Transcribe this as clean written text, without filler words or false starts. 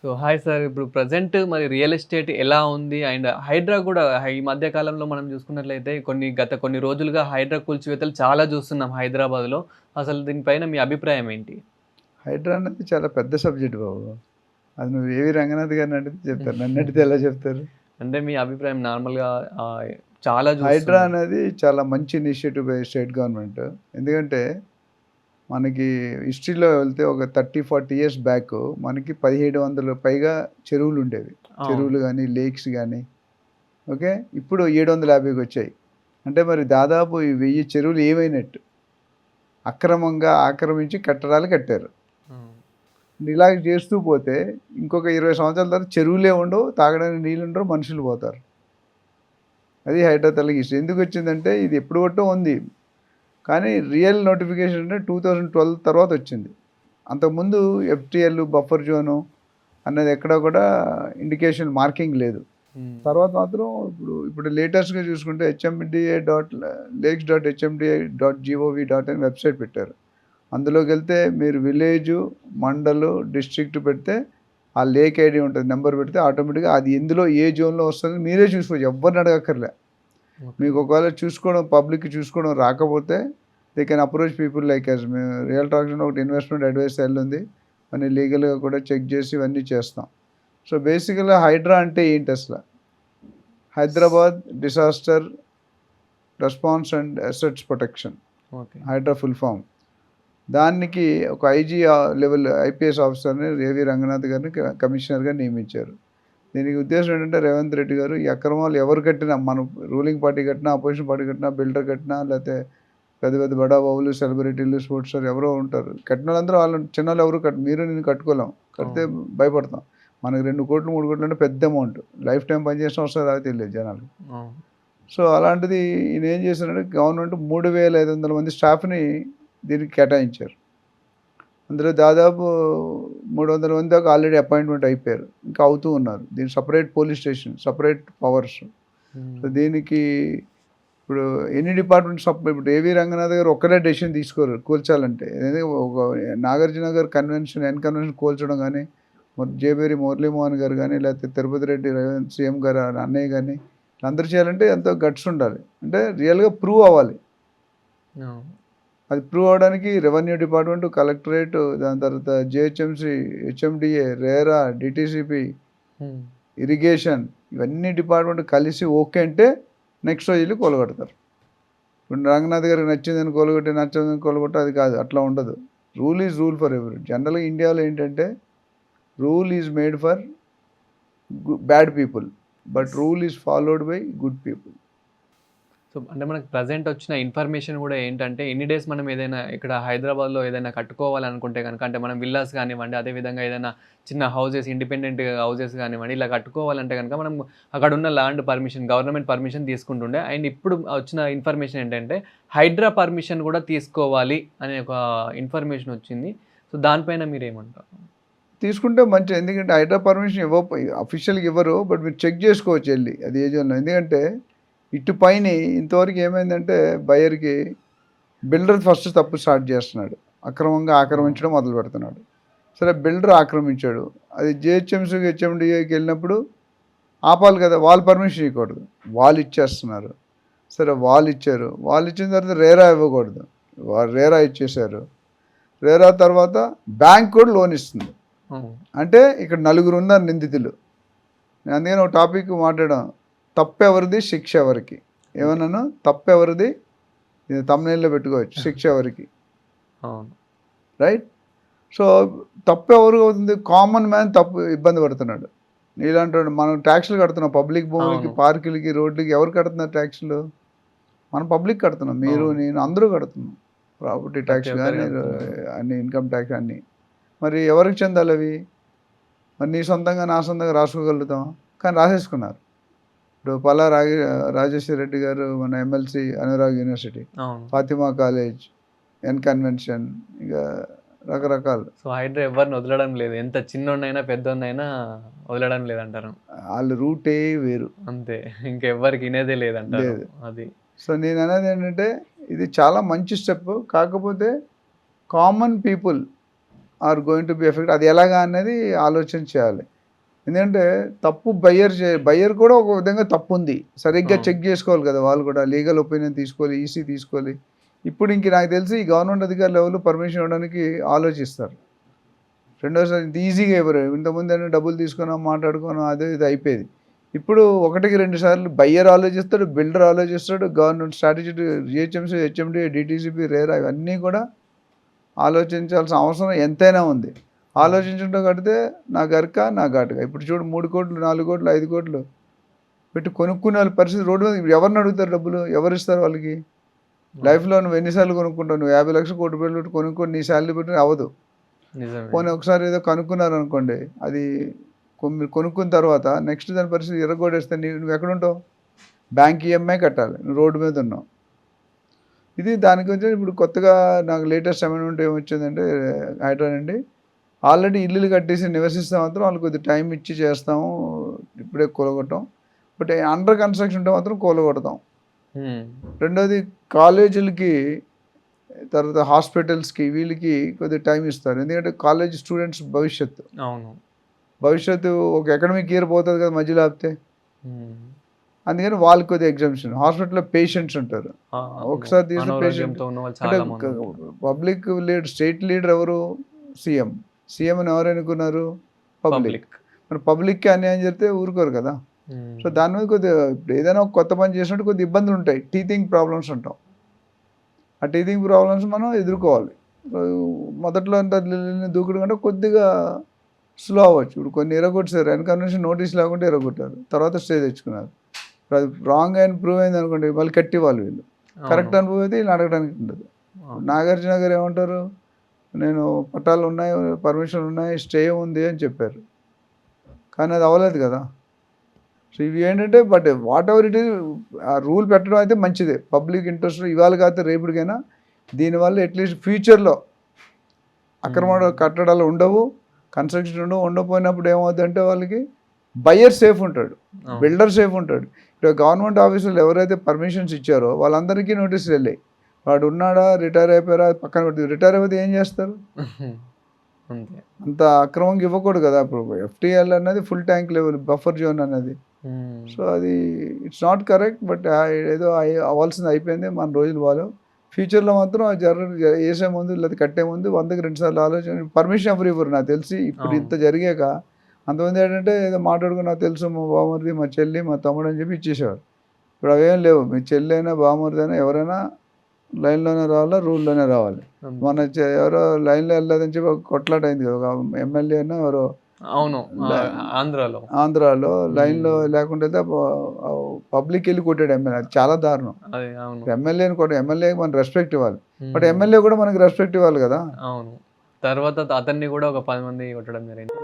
So hi sir. ఇప్పుడు present మరి real estate ఎలా ఉంది? అండ్ హైడ్రా గూడా ఈ మధ్య కాలంలో మనం చూసుకున్నట్లయితే గత కొన్ని రోజులుగా హైడ్రా కూల్చివేతలు చాలా చూస్తున్నాం హైదరాబాద్‌లో. అసలు దీనిపైన మీ అభిప్రాయం ఏంటి? హైడ్రా అనేది చాలా పెద్ద సబ్జెక్ట్ బాబు. అది నువ్వు ఏవి రంగనాథ్ గారిని అడిగితే చెప్తారు. నన్ను అడిగితే ఎలా చెప్తారు? అంటే మీ అభిప్రాయం నార్మల్‌గా చాలా హైడ్రా చూస్తున్నాం. అనేది చాలా మంచి ఇనిషియేటివ్ బై స్టేట్ గవర్నమెంట్. ఎందుకంటే మనకి హిస్టరీలో వెళ్తే ఒక 30, 40 ఇయర్స్ బ్యాక్ మనకి 1700 పైగా చెరువులుండేవి. అవును. చెరువులు గానీ, లేక్స్ గానీ, ఓకే. ఇప్పుడు 750కి వచ్చాయి. అంటే మరి దాదాపు ఈ 1000 చెరువులు ఏమైనట్టు? అక్రమంగా ఆక్రమించి కట్టడాలు కట్టారు. హ్మ్. ఇలాగ చేస్తూ పోతే ఇంకొక 20 సంవత్సరాల తర్వాత చెరువులే ఉండవు, తాగడానికి నీళ్ళుండవు, మనుషులు పోతారు. అది హైడ్రా తాలూకు హిస్టరీ. ఎందుకొచ్చిందంటే ఇది ఎప్పుడువటో ఉంది. కానీ రియల్ నోటిఫికేషన్ అంటే 2012 తర్వాత వచ్చింది. అంతకుముందు ఎఫ్టీఎల్, బఫర్ జోను అన్నది ఎక్కడా కూడా ఇండికేషన్ మార్కింగ్ లేదు. హ్మ్. తర్వాత మాత్రం ఇప్పుడు లేటెస్ట్‌గా చూసుకుంటే lakes.hmda.gov.in వెబ్‌సైట్ పెట్టారు. అందులోకెళ్తే మీరు విలేజు, మండలు, డిస్ట్రిక్ట్ పెడితే ఆ లేక్ ఐడీ ఉంటది. నంబర్ పెడితే ఆటోమేటిక్‌గా అది ఎందులో ఏ జోన్‌లో వస్తదని మీరే చూసుకోవచ్చు. ఎవ్వరిని అడగక్కర్లే. ఓకే. మీకు ఒకవేళ పబ్లిక్‌కి చూసుకోవడం రాకపోతే they can approach people like us. మేము రియల్ టాక్స్ అని ఒకటి ఇన్వెస్ట్‌మెంట్ అడ్వైస్ సెల్ ఉంది. అన్ని లీగల్‌గా కూడా చెక్ చేసి ఇవన్నీ చేస్తాం. సో, బేసికల్‌గా హైడ్రా అంటే ఏంటసల? Hyderabad disaster response and assets protection. Okay. HYDRAA full form. దానికి ఒక ఐజీ లెవెల్ ఐపీఎస్ ఆఫీసర్‌ని ఏవి రంగనాథ్ గారిని కమిషనర్‌గా నియమించారు. దీనికి ఉద్దేశ్యం ఏంటంటే రేవంత్ రెడ్డి గారు ఈ అక్రమాలు ఎవరు కట్టినా, మనం రూలింగ్ పార్టీ కట్టినా, అపోజిషన్ పార్టీ కట్టినా, బిల్డర్ కట్టినా, లేతే పెద్ద పెద్ద బడాబాబులు, సెలబ్రిటీలు, స్పోర్ట్స్ స్టార్ ఎవరో ఉంటారు. కట్టినోళ్ళందరూ వాళ్ళు చిన్నోళ్ళు ఎవరు మీరు నేను కట్టుకోలేం. కడితే అవును. భయపడతాం. మనకు 2,00,00,000, 3,00,00,000 అంటే పెద్ద అమౌంట్. లైఫ్ టైమ్ పనిచేసిన వస్తదో రాదో తెలియదు జనాలకి. అవును. సో, అలాంటిది ఈయన ఏం చేశారంటే గవర్నమెంట్ 3,500 మంది స్టాఫ్‌ని దీనికి కేటాయించారు. అందులో దాదాపు 300 మంది దాకా ఆల్రెడీ అపాయింట్మెంట్ అయిపోయారు. ఇంకా అవుతూ ఉన్నారు. దీనికి separate police station, separate powers. So, హ్మ్. దీనికి ఇప్పుడు ఎన్ని డిపార్ట్మెంట్స్ ఇప్పుడు ఏవి రంగనాథ్ గారు ఒక్కరే డెసిషన్ తీసుకోరు కూల్చాలంటే. ఒక నాగార్జున గారు కన్వెన్షన్ కూల్చడం గానీ, జేబేరి మురళీమోహన్ గారు గానీ, లేకపోతే తిరుపతి రెడ్డి సీఎం గారు అన్నయ్య గానీ, అందరూ చేయాలంటే ఎంతో గట్స్ ఉండాలి. అంటే రియల్‌గా ప్రూవ్ అవ్వాలి. అవును. అది ప్రూవ్ అవ్వడానికి రెవెన్యూ డిపార్ట్మెంట్, కలెక్టరేట్, దాని తర్వాత జీహెచ్ఎంసీ, హెచ్ఎండిఏ, రేరా, డీటీసీపీ, హ్మ్. ఇరిగేషన్ ఇవన్నీ డిపార్ట్మెంట్ కలిసి ఓకే అంటే నెక్స్ట్ రోజు ఎళ్లి కూలగొడతారు. ఇప్పుడు రంగనాథ్ గారికి నచ్చిందని కూలగొట్టి, నచ్చదని కూలగొట్టి అది కాదు. అట్లా ఉండదు. Rule is rule for every. జనరల్‌గా ఇండియాలో ఏంటంటే rule is made for bad people. But yes. Rule is followed by good people. So, అంటే మనకు ప్రెజెంట్ వచ్చిన ఇన్ఫర్మేషన్ గూడా ఏంటంటే, ఎన్ని డేస్ మనం ఏదైనా ఇక్కడ హైదరాబాద్‌లో ఏదైనా కట్టుకోవాలనుకుంటే గనక, అంటే మనం విల్లాస్ గానివ్వండి, అదేవిధంగా ఏదైనా చిన్న హౌసెస్, ఇండిపెండెంట్ హౌసెస్ గానివ్వండి, ఇలా కట్టుకోవాలంటే గనక మనం అక్కడున్న ల్యాండ్ పర్మిషన్, గవర్నమెంట్ పర్మిషన్ తీసుకుంటుండే. అండ్ ఇప్పుడు వచ్చిన ఇన్ఫర్మేషన్ ఏంటంటే, హైడ్రా పర్మిషన్ గూడా తీసుకోవాలి అనే ఒక ఇన్ఫర్మేషన్ వచ్చింది. సో, దానిపైన మీరేమంటారు? తీసుకుంటే మంచిది. ఎందుకంటే హైడ్రా పర్మిషన్ అఫీషియల్‌గా ఇవ్వరు. బట్ మీరు చెక్ చేసుకోవచ్చు ఎళ్లి. అది ఏ జోన్‌లో. ఎందుకంటే ఇటు పైని ఇంతవరకు ఏమైందంటే బయర్‌కి బిల్డర్ ఫస్ట్ తప్పు స్టార్ట్ చేస్తున్నాడు. అక్రమంగా అవును. ఆక్రమించడం మొదలుపెడుతున్నాడు. సరే బిల్డర్ ఆక్రమించాడు. అది జీహెచ్ఎంసీకి, హెచ్ఎండిఏకి ఎళ్ళినప్పుడు ఆపాలి కదా! వాళ్ళు పర్మిషన్ ఇవ్వకూడదు. వాళ్ళు ఇచ్చేస్తున్నారు. సరే వాళ్ళిచ్చారు. వాళ్ళిచ్చిన తర్వాత రేరా ఇవ్వకూడదు. రేరా ఇచ్చేశారు. రేరా తర్వాత బ్యాంక్ కూడా లోన్ ఇస్తుంది. అవును. అంటే ఇక్కడ నలుగురున్నారు నిందితులు. నేను అందుకని ఒక టాపిక్ మాట్లాడాం. తప్పెవరిది? శిక్ష ఎవరికి? అంతే. ఏమన్నాను? తప్పెవరిది? ఇది థంబ్‌నెయిల్‌లో పెట్టుకోవచ్చు. శిక్ష ఎవరికి? అవును. రైట్? సో, తప్పెవరికి అవుతుంది? కామన్ మ్యాన్ ఇబ్బంది పడుతున్నాడు. నీలాంటోడు మనం ట్యాక్స్‌లు కడుతున్నాం. పబ్లిక్ భూములకి, అవును. పార్కులకి, రోడ్లకి ఎవరు కడుతున్నారు ట్యాక్స్‌లు? మనం పబ్లిక్ కడుతున్నాం. మీరు, అవును. నేను అందరూ కడుతున్నాం. ప్రాపర్టీ ప్రతి ట్యాక్స్ ఒక్కరు గానీ, కడుతున్నారు. అన్ని ఇన్‌కమ్ ట్యాక్స్ అన్నీ. మరి ఎవరికి చెందాలవి? మరి నీ సొంతంగా, నా సొంతంగా రాసుకోగలుగుతామా? కానీ రాసేసుకున్నారు. ఇప్పుడు రాజేశ్వర్ రెడ్డి గారు మన ఎమ్మెల్సీ అనురాగ్ యూనివర్సిటీ, అవును. ఫాతిమా కాలేజ్, కన్వెన్షన్ ఇక రకరకాలు. సో, హైడ్రా ఎవ్వరిని వదలడం లేదు. ఎంత చిన్నోడినైనా, పెద్దోడినైనా వదలడం లేదంటారు. ఆళ్ళ రూటే వేరు. అంతే. ఇంకెవ్వరికి ఇనేదే లేదంటారు. లేదు. అది. సో, నేననేదేంటంటే ఇది చాలా మంచి స్టెప్. కాకపోతే common people are going to be effect. అది ఎలాగా అనేది ఆలోచన చేయాలి. ఎందుకంటే తప్పు బయ్యర్ కూడా ఒక విధంగా తప్పు ఉంది, సరిగ్గా చెక్ చేసుకోవాలి కదా వాళ్ళు కూడా, లీగల్ ఒపీనియన్ తీసుకోవాలి, ఈసీ తీసుకోవాలి. ఇప్పుడు ఇంక నాకు తెలిసి ఈ గవర్నమెంట్ అధికారులు ఎవరు పర్మిషన్ ఇవ్వడానికి ఆలోచిస్తారు. రెండోసారి ఇంత ఈజీగా ఇవ్వరు. ఇంతకుముందు అని డబ్బులు తీసుకున్నాం మాట్లాడుకున్నాం అదే ఇది అయిపోయేది. ఇప్పుడు 1కి 2 సార్లు బయ్యర్ ఆలోచిస్తాడు, బిల్డర్ ఆలోచిస్తాడు, government strategy, GHMC, HMD, DTCP, RERA ఇవన్నీ కూడా ఆలోచించాల్సిన అవసరం ఎంతైనా ఉంది. ఆలోచించుంటే కడితే నా గరక నా ఘాటుగా. ఇప్పుడు చూడు 3 కోట్లు 4 కోట్లు 5 కోట్లు పెట్టి కొనుక్కునే వాళ్ళ పరిస్థితి రోడ్డు మీద ఎవరిని అడుగుతారు డబ్బులు, ఎవరు ఇస్తారు వాళ్ళకి? లైఫ్లో నువ్వు ఎన్నిసార్లు కొనుక్కుంటావు? నువ్వు 50 లక్షలు కోటి రూపాయలు పెట్టి కొనుక్కొని నీ శాలరీ పెట్టి అవ్వదు. పోనీ ఒకసారి ఏదో కనుక్కున్నారు అనుకోండి, అది మీరు కొనుక్కున్న తర్వాత నెక్స్ట్ దాని పరిస్థితి ఎర్రగొడేస్తే నువ్వు ఎక్కడుంటావు? బ్యాంక్ ఈఎంఐ కట్టాలి, నువ్వు రోడ్డు మీద ఉన్నావు. ఇది దాని గురించి ఇప్పుడు కొత్తగా నాకు లేటెస్ట్ అమెండ్మెంట్ ఏమొచ్చిందంటే హైడ్రా అండి, ఆల్రెడీ ఇల్లులు కట్టేసి నివసిస్తే మాత్రం వాళ్ళు కొద్దిగా టైం ఇచ్చి చేస్తాము, ఇప్పుడే కూలగొట్టాం. బట్ అండర్ కన్స్ట్రక్షన్ ఉంటే మాత్రం కూలగొడతాం. రెండోది కాలేజీలకి, తర్వాత హాస్పిటల్స్కి, వీళ్ళకి కొద్దిగా టైం ఇస్తారు. ఎందుకంటే కాలేజ్ స్టూడెంట్స్ భవిష్యత్తు ఒక అకాడమిక్ ఇయర్ పోతుంది కదా మధ్యలో ఆపితే. అందుకని వాళ్ళకి కొద్దిగా ఎగ్జామ్షన్. హాస్పిటల్లో పేషెంట్స్ ఉంటారు, ఒకసారి తీసిన పేషెంట్ అంటే పబ్లిక్ లీడర్, స్టేట్ లీడర్ ఎవరు? సీఎం అని ఎవరు అనుకున్నారు? పబ్లిక్. మరి పబ్లిక్కి అన్యాయం చేస్తే ఊరుకోరు కదా. సో దాని మీద కొద్దిగా ఇప్పుడు ఏదైనా ఒక కొత్త పని చేసినట్టు కొద్ది ఇబ్బందులు ఉంటాయి, టీథింగ్ ప్రాబ్లమ్స్ ఉంటాం. ఆ టీథింగ్ ప్రాబ్లమ్స్ మనం ఎదుర్కోవాలి. మొదట్లో అంతా దూకుడు కంటే కొద్దిగా స్లో అవ్వచ్చు. ఇప్పుడు కొన్ని ఎరగొట్టారు, వెనక నుంచి నోటీస్ లేకుండా ఎరగొట్టారు, తర్వాత స్టే తెచ్చుకున్నారు. ఇప్పుడు అది రాంగ్ అని ప్రూవ్ అయింది అనుకోండి, వాళ్ళు కట్టి వాళ్ళు వీళ్ళు కరెక్ట్ అని ప్రూవ్ అయితే వీళ్ళు అడగడానికి ఉండదు. నాగార్జున గారు ఏమంటారు, నేను పట్టాలు ఉన్నాయి, పర్మిషన్ ఉన్నాయి, స్టే ఉంది అని చెప్పారు, కానీ అది అవ్వలేదు కదా. సో ఇవి ఏంటంటే but what ever it is, ఆ రూల్ పెట్టడం అయితే మంచిదే, పబ్లిక్ ఇంట్రెస్ట్ ఇవాళ కాకపోతే రేపటికైనా. దీనివల్ల అట్లీస్ట్ ఫ్యూచర్లో అక్రమ కట్టడాలు ఉండవు, కన్స్ట్రక్షన్ ఉండకపోయినప్పుడు ఏమవుతుందంటే వాళ్ళకి బయ్యర్ సేఫ్ ఉంటాడు, బిల్డర్ సేఫ్ ఉంటాడు. ఇప్పుడు గవర్నమెంట్ ఆఫీసులు ఎవరైతే పర్మిషన్స్ ఇచ్చారో వాళ్ళందరికీ నోటీసులు వెళ్ళాయి, వాడు ఉన్నాడా, రిటైర్ అయిపోయారా పక్కన పెట్టి, రిటైర్ అయిపోతే ఏం చేస్తారు? అంత అక్రమంగా ఇవ్వకూడదు కదా. ఇప్పుడు ఎఫ్టీఎల్ అన్నది full tank level buffer zone అన్నది. సో అది ఇట్స్ నాట్ కరెక్ట్. బట్ ఏదో అవ్వాల్సింది అయిపోయింది, మన రోజులు వాళ్ళు. ఫ్యూచర్లో మాత్రం వేసే ముందు లేదా కట్టే ముందు 100కి 2 సార్లు ఆలోచన. పర్మిషన్ ఎవరు ఇవ్వరు నాకు తెలిసి. ఇప్పుడు ఇంత జరిగాక అంతమంది ఏంటంటే ఏదో మాట్లాడుకుని నాకు తెలుసు మా బావమరిది, మా చెల్లి, మా తమ్ముడు అని చెప్పి ఇచ్చేసేవారు. ఇప్పుడు అవేం లేవు. మీ చెల్లి అయినా బావమరిది అయినా ఎవరైనా లైన్లోనే రావాలా, రూల్లోనే రావాలి. మన ఎవరో లైన్లో వెళ్ళలేదని చెప్పి కొట్లాట అయింది కదా, ఒక ఎమ్మెల్యే అయినా ఎవరో ఆంధ్రాలో లైన్లో లేకుండా వెళ్తే పబ్లిక్ వెళ్ళి కొట్టాడు ఎమ్మెల్యే. అది చాలా దారుణం. ఎమ్మెల్యేని కొట్టాడు, ఎమ్మెల్యేకి మనం రెస్పెక్ట్ ఇవ్వాలి, బట్ ఎమ్మెల్యే కూడా మనకి రెస్పెక్ట్ ఇవ్వాలి కదా. అవును. తర్వాత అతన్ని కూడా ఒక 10 మంది కొట్టడం జరిగింది.